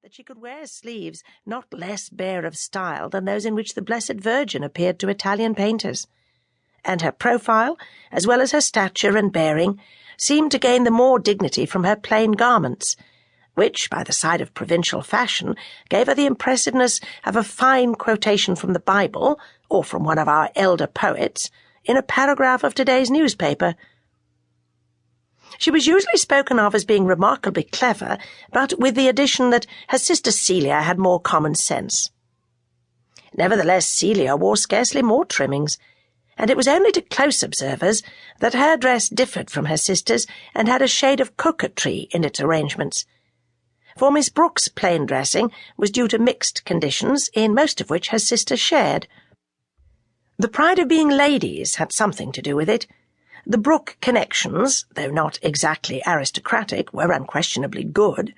that she could wear sleeves not less bare of style than those in which the Blessed Virgin appeared to Italian painters, and her profile, as well as her stature and bearing, seemed to gain the more dignity from her plain garments, which, by the side of provincial fashion, gave her the impressiveness of a fine quotation from the Bible, or from one of our elder poets, in a paragraph of today's newspaper. She was usually spoken of as being remarkably clever, but with the addition that her sister Celia had more common sense. Nevertheless, Celia wore scarcely more trimmings, and it was only to close observers that her dress differed from her sister's and had a shade of coquetry in its arrangements. For Miss Brooke's plain dressing was due to mixed conditions, in most of which her sister shared. The pride of being ladies had something to do with it. The Brooke connections, though not exactly aristocratic, were unquestionably good.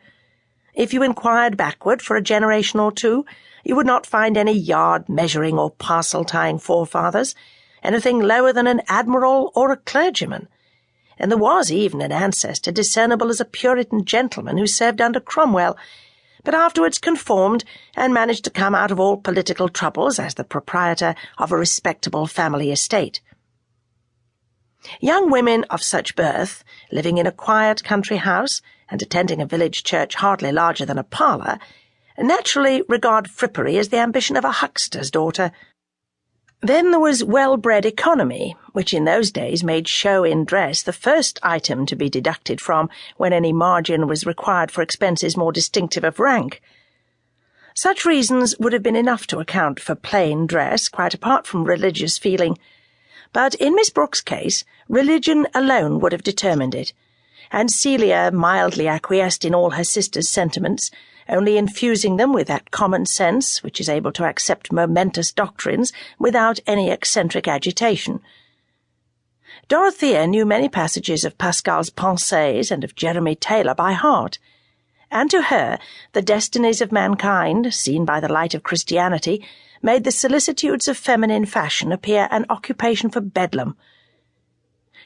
If you inquired backward for a generation or two, you would not find any yard-measuring or parcel-tying forefathers, anything lower than an admiral or a clergyman, and there was even an ancestor discernible as a Puritan gentleman who served under Cromwell, but afterwards conformed and managed to come out of all political troubles as the proprietor of a respectable family estate. Young women of such birth, living in a quiet country house and attending a village church hardly larger than a parlour, naturally regard frippery as the ambition of a huckster's daughter. Then there was well-bred economy, which in those days made show in dress the first item to be deducted from when any margin was required for expenses more distinctive of rank. Such reasons would have been enough to account for plain dress, quite apart from religious feeling. But in Miss Brooke's case, religion alone would have determined it, and Celia mildly acquiesced in all her sister's sentiments, only infusing them with that common sense which is able to accept momentous doctrines without any eccentric agitation. Dorothea knew many passages of Pascal's Pensées and of Jeremy Taylor by heart, and to her the destinies of mankind, seen by the light of Christianity, made the solicitudes of feminine fashion appear an occupation for bedlam.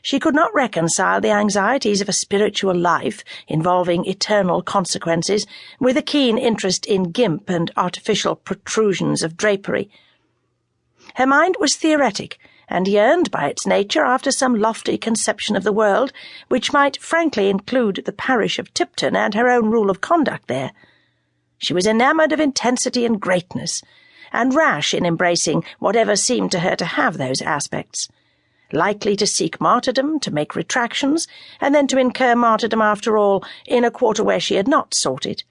She could not reconcile the anxieties of a spiritual life involving eternal consequences with a keen interest in gimp and artificial protrusions of drapery. Her mind was theoretic, and yearned by its nature after some lofty conception of the world which might frankly include the parish of Tipton and her own rule of conduct there. She was enamoured of intensity and greatness, and rash in embracing whatever seemed to her to have those aspects, likely to seek martyrdom, to make retractions, and then to incur martyrdom after all in a quarter where she had not sought it.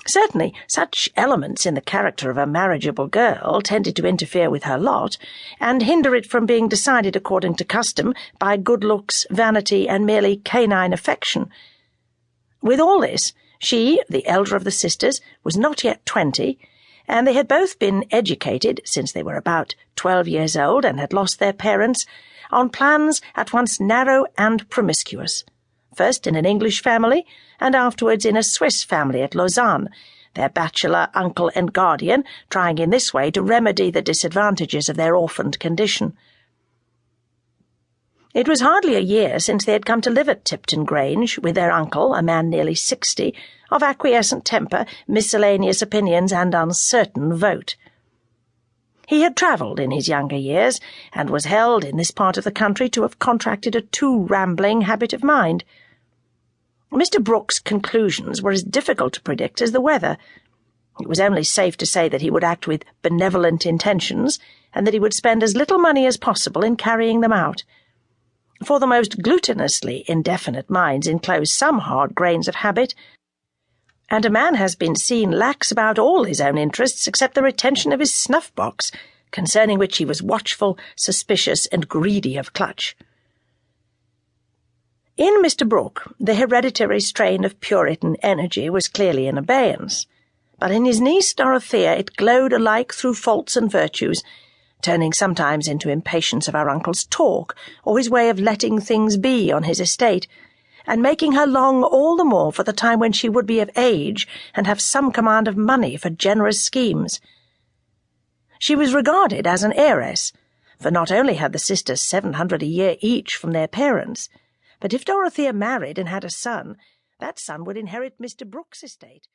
Certainly, such elements in the character of a marriageable girl tended to interfere with her lot, and hinder it from being decided according to custom by good looks, vanity, and merely canine affection. With all this, she, the elder of the sisters, was not yet 20, and they had both been educated, since they were about 12 years old and had lost their parents, on plans at once narrow and promiscuous, first in an English family, and afterwards in a Swiss family at Lausanne, their bachelor uncle and guardian trying in this way to remedy the disadvantages of their orphaned condition. It was hardly a year since they had come to live at Tipton Grange, with their uncle, a man nearly 60, of acquiescent temper, miscellaneous opinions, and uncertain vote. He had travelled in his younger years, and was held in this part of the country to have contracted a too rambling habit of mind. Mr. Brooke's conclusions were as difficult to predict as the weather. It was only safe to say that he would act with benevolent intentions, and that he would spend as little money as possible in carrying them out. For the most glutinously indefinite minds enclose some hard grains of habit, and a man has been seen lax about all his own interests except the retention of his snuff-box, concerning which he was watchful, suspicious, and greedy of clutch. In Mr. Brooke, the hereditary strain of Puritan energy was clearly in abeyance, but in his niece Dorothea it glowed alike through faults and virtues, turning sometimes into impatience of her uncle's talk, or his way of letting things be on his estate, and making her long all the more for the time when she would be of age and have some command of money for generous schemes. She was regarded as an heiress, for not only had the sisters 700 a year each from their parents, but if Dorothea married and had a son, that son would inherit Mr. Brooke's estate.